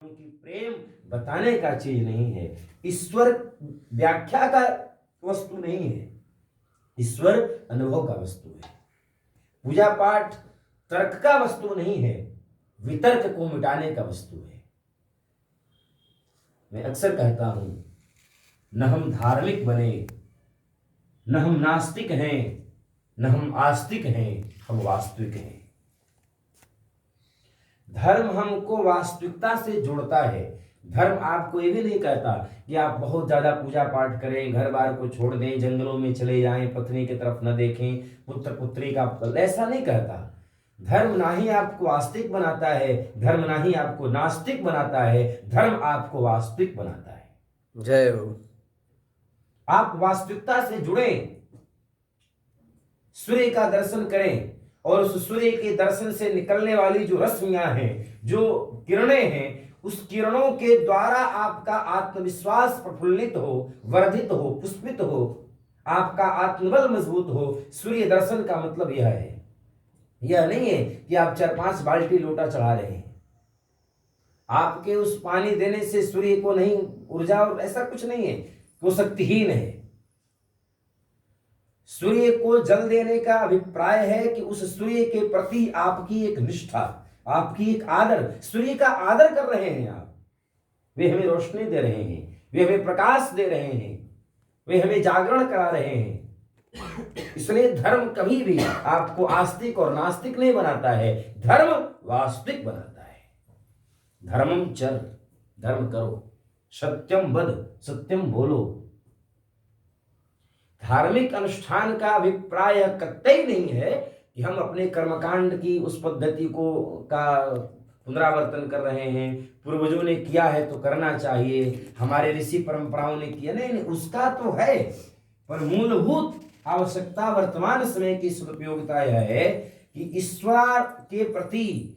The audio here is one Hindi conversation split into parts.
क्योंकि प्रेम बताने का चीज नहीं है, ईश्वर व्याख्या का वस्तु नहीं है, ईश्वर अनुभव का वस्तु है। पूजा पाठ तर्क का वस्तु नहीं है, वितर्क को मिटाने का वस्तु है। मैं अक्सर कहता हूं, न हम धार्मिक बने, न हम नास्तिक हैं, न हम आस्तिक हैं, हम वास्तविक हैं। धर्म हमको वास्तविकता से जोड़ता है। धर्म आपको ये भी नहीं कहता कि आप बहुत ज्यादा पूजा पाठ करें, घर बार को छोड़ दें, जंगलों में चले जाएं, पत्नी की तरफ न देखें, पुत्र पुत्री का, ऐसा नहीं कहता। धर्म ना ही आपको आस्तिक बनाता है, धर्म ना ही आपको नास्तिक बनाता है, धर्म आपको वास्तविक बनाता है। जय हो। आप वास्तविकता से जुड़े, सूर्य का दर्शन करें और उस सूर्य के दर्शन से निकलने वाली जो रश्मियां हैं, जो किरणें हैं, उस किरणों के द्वारा आपका आत्मविश्वास प्रफुल्लित हो, वर्धित हो, पुष्पित हो, आपका आत्मबल मजबूत हो। सूर्य दर्शन का मतलब यह है। यह नहीं है कि आप 4-5 बाल्टी लोटा चढ़ा रहे हैं, आपके उस पानी देने से सूर्य को नहीं ऊर्जा, और ऐसा कुछ नहीं है, वो शक्तिहीन है। सूर्य को जल देने का अभिप्राय है कि उस सूर्य के प्रति आपकी एक निष्ठा, आपकी एक आदर, सूर्य का आदर कर रहे हैं आप। वे हमें रोशनी दे रहे हैं, वे हमें प्रकाश दे रहे हैं, वे हमें जागरण करा रहे हैं। इसलिए धर्म कभी भी आपको आस्तिक और नास्तिक नहीं बनाता है, धर्म वास्तविक बनाता है। धर्मम चर, धर्म करो, सत्यम वद, सत्यम बोलो। धार्मिक अनुष्ठान का अभिप्राय कतई नहीं है कि हम अपने कर्मकांड की उस पद्धति को का पुनरावर्तन कर रहे हैं, पूर्वजों ने किया है तो करना चाहिए, हमारे ऋषि परंपराओं ने किया, नहीं, उसका तो है, पर मूलभूत आवश्यकता वर्तमान समय की सदुपयोगिता यह है कि ईश्वर के प्रति,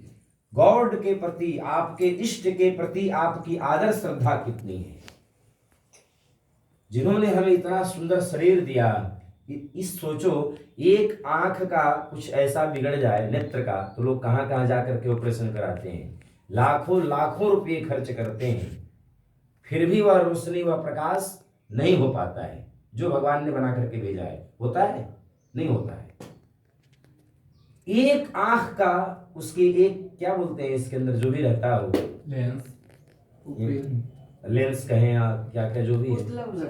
गॉड के प्रति, आपके इष्ट के प्रति आपकी आदर श्रद्धा कितनी है। जिन्होंने हमें इतना सुंदर शरीर दिया, इस सोचो, एक आंख का कुछ ऐसा बिगड़ जाए, नेत्र का, तो लोग कहां कहां जाकर के ऑपरेशन कराते हैं, लाखों लाखों रुपये खर्च करते हैं, फिर भी वह रोशनी, वह प्रकाश नहीं हो पाता है जो भगवान ने बना करके भेजा है। होता है? नहीं होता है। एक आंख का, उसके एक क्या बोलते हैं इसके अंदर जो भी रहता है, लेंस कहें या क्या क्या जो भी है,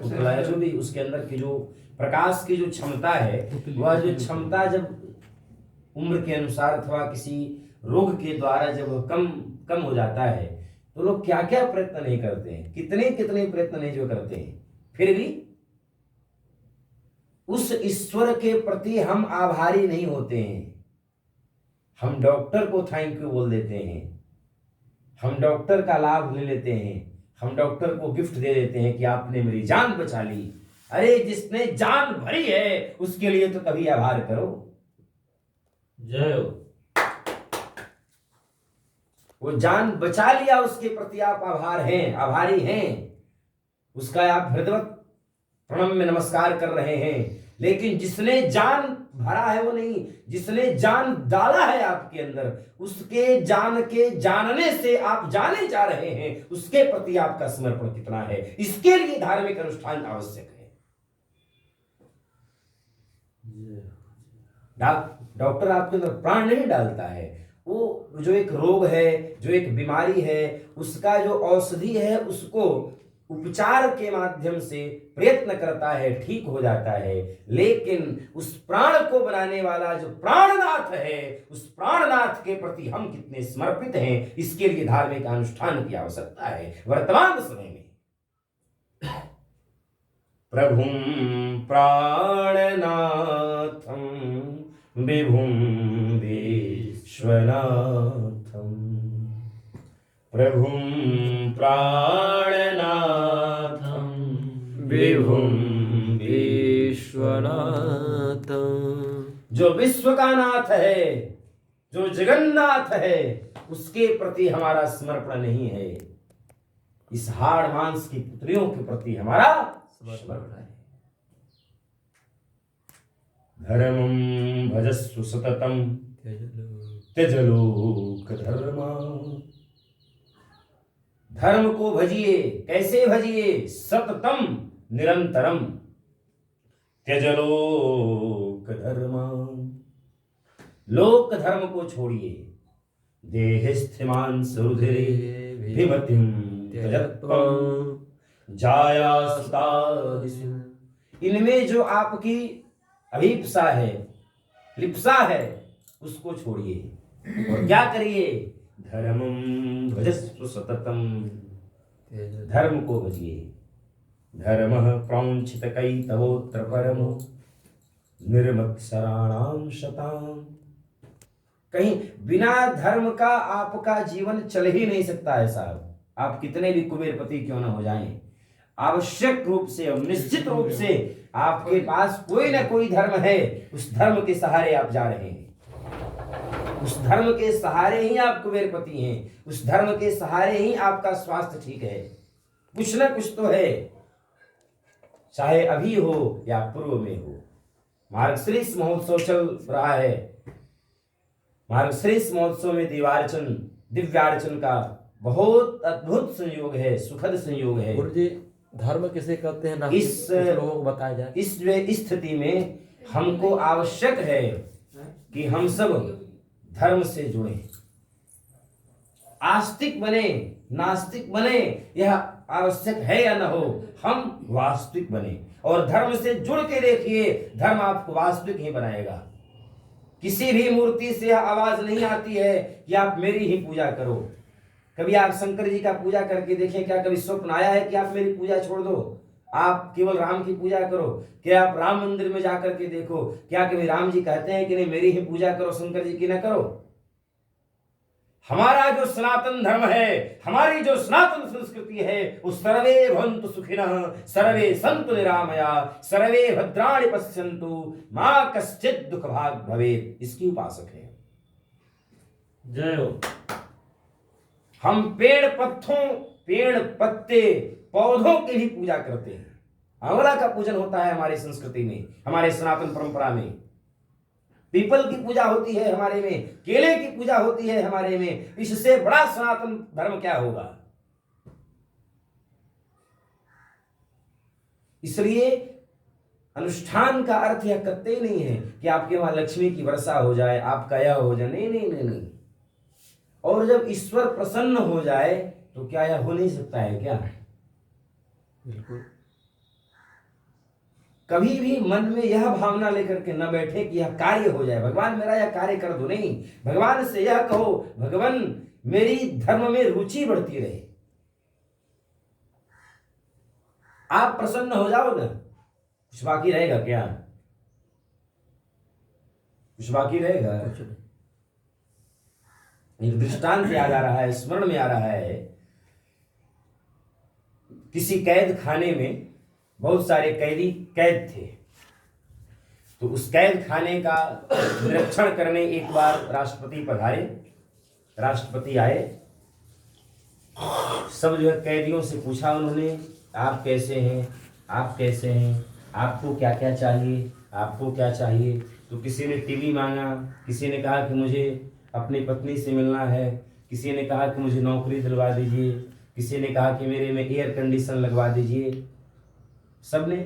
पुतला जो भी, उसके अंदर की जो प्रकाश की जो क्षमता है, वह जो क्षमता जब उम्र के अनुसार अथवा किसी रोग के द्वारा जब कम हो जाता है, तो लोग क्या क्या प्रयत्न नहीं करते हैं, कितने कितने प्रयत्न नहीं जो करते हैं, फिर भी उस ईश्वर के प्रति हम आभारी नहीं होते हैं। हम डॉक्टर को थैंक यू बोल देते हैं, हम डॉक्टर का लाभ ले लेते हैं, हम डॉक्टर को गिफ्ट दे देते हैं कि आपने मेरी जान बचा ली। अरे जिसने जान भरी है उसके लिए तो कभी आभार करो। जय हो। वो जान बचा लिया, उसके प्रति आप आभारी हैं, उसका आप हृदयवत प्रणम में नमस्कार कर रहे हैं। लेकिन जिसने जान भरा है वो नहीं, जिसने जान डाला है आपके अंदर, उसके जान के जानने से आप जाने जा रहे हैं, उसके प्रति आपका समर्पण कितना है, इसके लिए धार्मिक अनुष्ठान आवश्यक है। डॉक्टर आपके अंदर प्राण नहीं डालता है, वो जो एक रोग है, जो एक बीमारी है, उसका जो औषधि है, उसको उपचार के माध्यम से प्रयत्न करता है, ठीक हो जाता है। लेकिन उस प्राण को बनाने वाला जो प्राणनाथ है, उस प्राणनाथ के प्रति हम कितने समर्पित हैं, इसके लिए धार्मिक अनुष्ठान की आवश्यकता है वर्तमान समय में। प्रभुं प्राणनाथं विभुं विश्वनाथं, प्रभुं प्राणनाथं विभुं विश्वनाथं। जो विश्व का नाथ है, जो जगन्नाथ है, उसके प्रति हमारा समर्पण नहीं है, इस हाड़ मांस की पुत्रियों के प्रति हमारा समर्पण है। धर्मं भजस्व सततं त्यज लोक धर्मा, धर्म को भजिए। कैसे भजिए? सततम निरंतरम। त्यज लोक धर्म, लोक धर्म को छोड़िए। देहस्थिमान सुरुधिरे विमतिम त्यजत्वं जाया सुतादिषु। इनमें जो आपकी अभिप्सा है, लिप्सा है, उसको छोड़िए और क्या करिए? धर्मं भजस्व सततम, धर्म को भजिए। धर्मः प्रौंछितकैतवोऽत्र परमो निर्मत्सराणां शताम्। कहीं बिना धर्म का आपका जीवन चल ही नहीं सकता है साहब। आप कितने भी कुबेरपति क्यों ना हो जाएं, आवश्यक रूप से और निश्चित रूप से आपके पास कोई ना कोई धर्म है। उस धर्म के सहारे आप जा रहे हैं, उस धर्म के सहारे ही आप कुबेरपति हैं, उस धर्म के सहारे ही आपका स्वास्थ्य ठीक है। कुछ ना कुछ तो है, चाहे अभी हो या पूर्व में हो। मार्गशीर्ष महोत्सव चल रहा है। मार्गशीर्ष महोत्सव में दीवार्चन, दिव्यार्चन का बहुत अद्भुत संयोग है, सुखद संयोग है। गुरुजी, धर्म किसे कहते हैं ना, इस लोगों को बताया जाए। इस स्थिति में हमको आवश्यक है कि हम सब धर्म से जुड़े, आस्तिक बने, नास्तिक बने, यह आवश्यक है या न हो, हम वास्तविक बने और धर्म से जुड़ के देखिए। धर्म आपको वास्तविक ही बनाएगा। किसी भी मूर्ति से यह आवाज नहीं आती है कि आप मेरी ही पूजा करो। कभी आप शंकर जी का पूजा करके देखें, क्या कभी स्वप्न आया है कि आप मेरी पूजा छोड़ दो, आप केवल राम की पूजा करो? क्या आप राम मंदिर में जाकर के देखो, क्या कभी राम जी कहते हैं कि नहीं मेरी ही पूजा करो, शंकर जी की ना करो? हमारा जो सनातन धर्म है, हमारी जो सनातन संस्कृति है, वो सर्वे भवन्तु सुखिनः, सर्वे सन्तु निरामया, सर्वे भद्राणि पश्यन्तु, मा कश्चित् दुःख भाग् भवेत्, इसकी उपासक है। जय हो। हम पेड़ पत्तों, पेड़ पत्ते, पौधों की भी पूजा करते हैं। आंवला का पूजन होता है हमारी संस्कृति में, हमारे सनातन परंपरा में। पीपल की पूजा होती है हमारे में, केले की पूजा होती है हमारे में। इससे बड़ा सनातन धर्म क्या होगा? इसलिए अनुष्ठान का अर्थ यह कतई नहीं है कि आपके वहां लक्ष्मी की वर्षा हो जाए, आपका यह हो जाए। नहीं नहीं नहीं नहीं। और जब ईश्वर प्रसन्न हो जाए तो क्या यह हो नहीं सकता है क्या? बिल्कुल। कभी भी मन में यह भावना लेकर के न बैठे कि यह कार्य हो जाए, भगवान मेरा यह कार्य कर दो। नहीं, भगवान से यह कहो, भगवान मेरी धर्म में रुचि बढ़ती रहे। आप प्रसन्न हो जाओ ना, कुछ बाकी रहेगा क्या? कुछ बाकी रहेगा? एक दृष्टांत याद आ रहा है, स्मरण में आ रहा है। किसी कैद खाने में बहुत सारे कैदी कैद थे, तो उस कैद खाने का निरीक्षण करने एक बार राष्ट्रपति पधारे। राष्ट्रपति आए, सब जो है कैदियों से पूछा उन्होंने, आप कैसे हैं, आप कैसे हैं, आपको क्या क्या चाहिए, आपको क्या चाहिए? तो किसी ने टीवी मांगा, किसी ने कहा कि मुझे अपनी पत्नी से मिलना है, किसी ने कहा कि मुझे नौकरी दिलवा दीजिए, किसी ने कहा कि मेरे में एयर कंडीशन लगवा दीजिए। सबने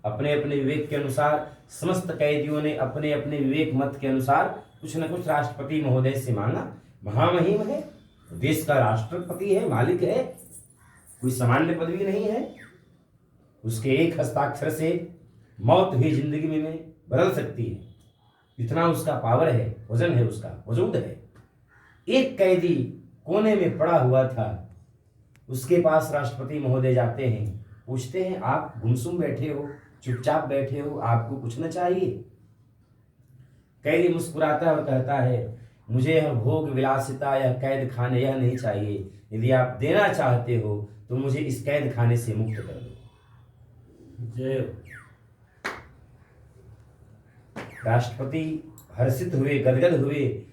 अपने अपने विवेक के अनुसार, समस्त कैदियों ने अपने अपने विवेक मत के अनुसार कुछ न कुछ राष्ट्रपति महोदय से मांगा। महामहिम है, देश का राष्ट्रपति है, मालिक है, कोई सामान्य पदवी नहीं है। उसके एक हस्ताक्षर से मौत भी जिंदगी में बदल सकती है, इतना उसका पावर है, वजन है, उसका वजूद है। एक कैदी कोने में पड़ा हुआ था, उसके पास राष्ट्रपति महोदय जाते हैं, पूछते हैं आप गुमसुम बैठे हो, चुपचाप बैठे हो, आपको कुछ न चाहिए? कैदी मुस्कुराता और कहता है, मुझे यह भोग विलासिता, यह कैद खाने यह नहीं चाहिए। यदि आप देना चाहते हो तो मुझे इस कैद खाने से मुक्त कर दो। जय। राष्ट्रपति हर्षित हुए, गदगद हुए।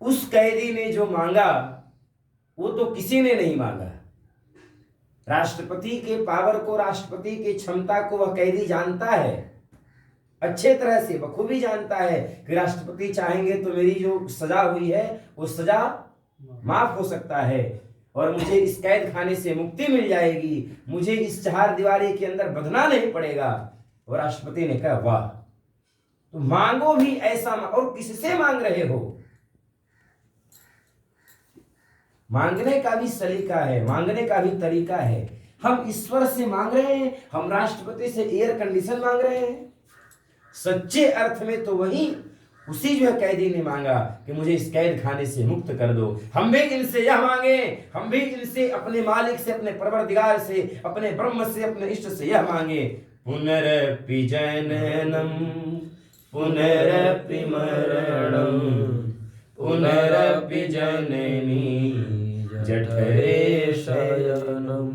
उस कैदी ने जो मांगा वो तो किसी ने नहीं मांगा। राष्ट्रपति के पावर को, राष्ट्रपति की क्षमता को वह कैदी जानता है, अच्छे तरह से बखूबी जानता है कि राष्ट्रपति चाहेंगे तो मेरी जो सजा हुई है वो सजा माफ हो सकता है। और मुझे इस कैद खाने से मुक्ति मिल जाएगी, मुझे इस चार दीवारी के अंदर बंधना नहीं पड़ेगा। और राष्ट्रपति ने कहा वाह, तो मांगो भी ऐसा। और किससे मांग रहे हो? मांगने का भी सलीका है, मांगने का भी तरीका है। हम ईश्वर से मांग रहे हैं, हम राष्ट्रपति से एयर कंडीशन मांग रहे हैं। सच्चे अर्थ में तो वही उसी जो है कैदी ने मांगा कि मुझे इस कैद खाने से मुक्त कर दो। हम भी इनसे यह मांगे, हम भी इनसे, अपने मालिक से, अपने परवरदिगार से, अपने ब्रह्म से, अपने इष्ट से यह मांगे, पुनरपि जननम पुनरपि मरणम पुनरपि जननी जठरे शयनम।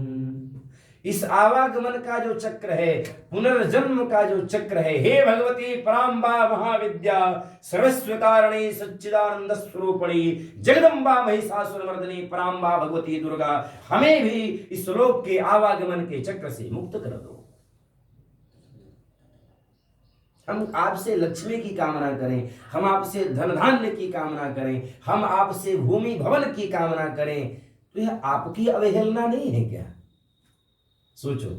इस आवागमन का जो चक्र है, पुनर्जन्म का जो चक्र है, हे भगवती पराम्बा महाविद्या सर्वस्व कारणी सच्चिदानंद स्वरूपणी जगदम्बा महिषासुरमर्दिनी पराम्बा भगवती दुर्गा, हमें भी इस लोक के आवागमन के चक्र से मुक्त कर दो। हम आपसे लक्ष्मी की कामना करें, हम आपसे धन धान्य की कामना करें, हम आपसे भूमि भवन की कामना करें, तो यह आपकी अवहेलना नहीं है क्या? सोचो,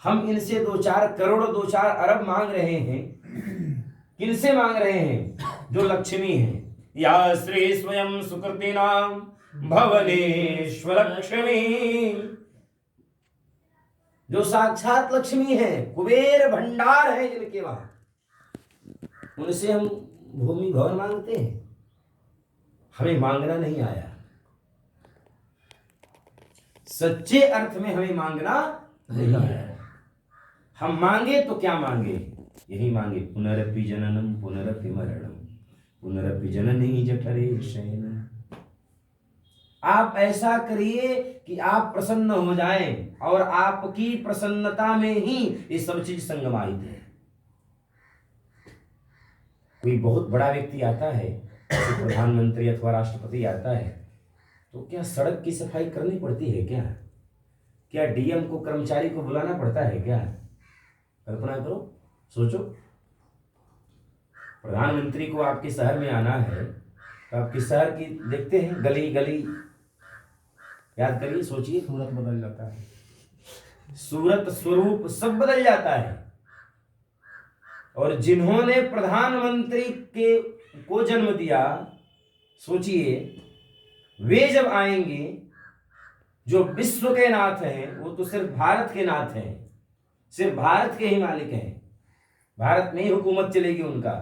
हम इनसे 2-4 करोड़ 2-4 अरब मांग रहे हैं। किनसे मांग रहे हैं? जो लक्ष्मी है। या श्री स्वयं सुकृति नाम भवनेश्वर लक्ष्मी, जो साक्षात लक्ष्मी है, कुबेर भंडार है जिनके वहां, उनसे हम भूमि भवन मांगते हैं। हमें मांगना नहीं आया। सच्चे अर्थ में हमें मांगना नहीं आया। हम मांगे तो क्या मांगे? यही मांगे, पुनरपि जननम पुनरपि मरणम पुनरपि जननी जठरे शयनम। आप ऐसा करिए कि आप प्रसन्न हो जाएं, और आपकी प्रसन्नता में ही ये सब चीज संगमाहित है। कोई बहुत बड़ा व्यक्ति आता है, प्रधानमंत्री अथवा राष्ट्रपति आता है, तो क्या सड़क की सफाई करनी पड़ती है क्या? क्या डीएम को, कर्मचारी को बुलाना पड़ता है क्या? कल्पना करो, सोचो, प्रधानमंत्री को आपके शहर में आना है, तो आपके शहर की देखते हैं गली गली, याद करिए, सोचिए, सूरत बदल जाता है, सूरत स्वरूप सब बदल जाता है। और जिन्होंने प्रधानमंत्री को जन्म दिया, सोचिए, वे जब आएंगे, जो विश्व के नाथ हैं, वो तो सिर्फ भारत के नाथ हैं, सिर्फ भारत के ही मालिक हैं, भारत में ही हुकूमत चलेगी उनका।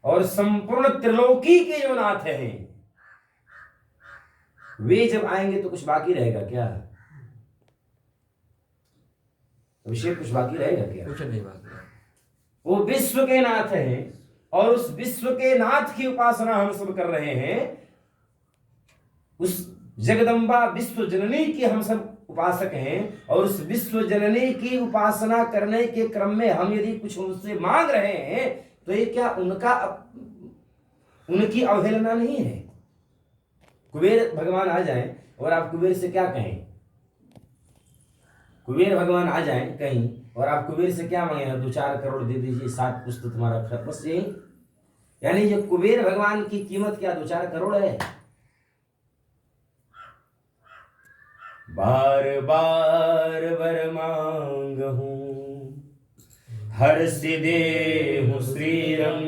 और संपूर्ण त्रिलोकी के जो नाथ हैं, वे जब आएंगे तो कुछ बाकी रहेगा क्या? विषय कुछ बाकी रहेगा क्या? कुछ नहीं बाकी। वो विश्व के नाथ हैं, और उस विश्व के नाथ की उपासना हम सब कर रहे हैं। उस जगदम्बा विश्व जननी की हम सब उपासक हैं, और उस विश्व जननी की उपासना करने के क्रम में हम यदि कुछ उनसे मांग रहे हैं, तो ये क्या उनकी अवहेलना नहीं है? कुबेर भगवान आ जाएं और आप कुबेर से क्या कहें? कुबेर भगवान आ जाएं कहीं और आप कुबेर से क्या मांगे? 2-4 करोड़ दे दीजिए, 7 पुस्त तुम्हारा खर्च, बस यही। यानी जो कुबेर भगवान की कीमत क्या 2-4 करोड़ है? बार बार वर मांगहूं हर्षि देहु श्रीरंग,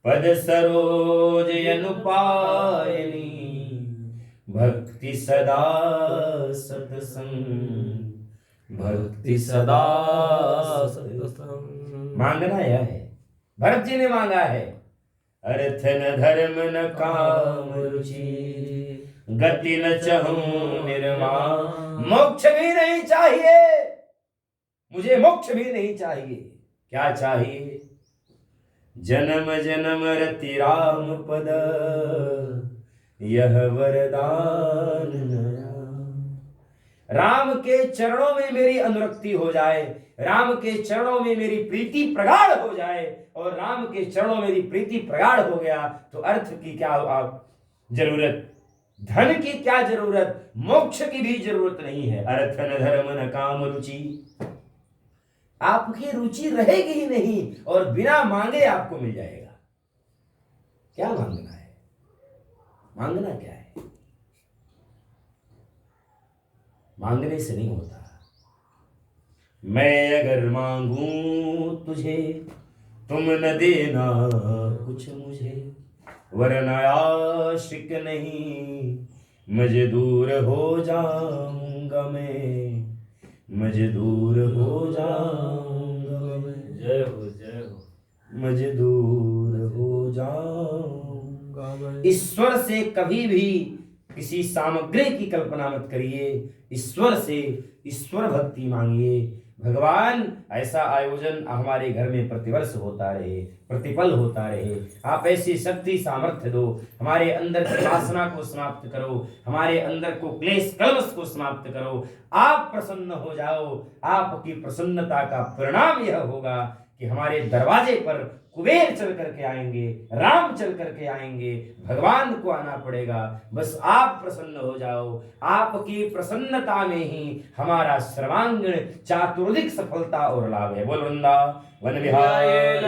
पद सरोज अनुपायनी भक्ति सदा सत्संग, भक्ति सदा सत्संग। मांगना यह है, भरत जी ने मांगा है, अर्थ न धर्म न काम रुचि, गति न चहूं निर्वाण। मोक्ष भी नहीं चाहिए, मुझे मोक्ष भी नहीं चाहिए। क्या चाहिए? जन्म जन्म रति राम पद, यह वरदान नया। राम के चरणों में मेरी अनुरक्ति हो जाए, राम के चरणों में मेरी प्रीति प्रगाढ़ हो जाए, और राम के चरणों में मेरी प्रीति प्रगाढ़ हो गया तो अर्थ की क्या जरूरत, धन की क्या जरूरत, मोक्ष की भी जरूरत नहीं है। अर्थ न धर्म न काम रुचि, आपकी रुचि रहेगी ही नहीं, और बिना मांगे आपको मिल जाएगा। क्या मांगना है? मांगना क्या है? मांगने से नहीं होता। मैं अगर मांगूं तुझे तुम न देना कुछ मुझे, वरना आशिक नहीं मजदूर हो जाऊंगा मैं, मजदूर हो जाऊंगा मैं, जय हो जय हो। मजदूर हो जाऊंगा मैं। ईश्वर से कभी भी किसी सामग्री की कल्पना मत करिए, ईश्वर से ईश्वर भक्ति मांगिए। भगवान ऐसा आयोजन हमारे घर में प्रतिवर्ष होता रहे, प्रतिपल होता रहे। आप ऐसी शक्ति सामर्थ्य दो, हमारे अंदर की वासना को समाप्त करो, हमारे अंदर को क्लेश कलमश को समाप्त करो। आप प्रसन्न हो जाओ। आपकी प्रसन्नता का परिणाम यह होगा कि हमारे दरवाजे पर कुबेर चल करके आएंगे, राम चल करके आएंगे, भगवान को आना पड़ेगा। बस आप प्रसन्न हो जाओ। आपकी प्रसन्नता में ही हमारा सर्वांगीण चातुर्दिक सफलता और लाभ है। बोल वृंदावन बिहारी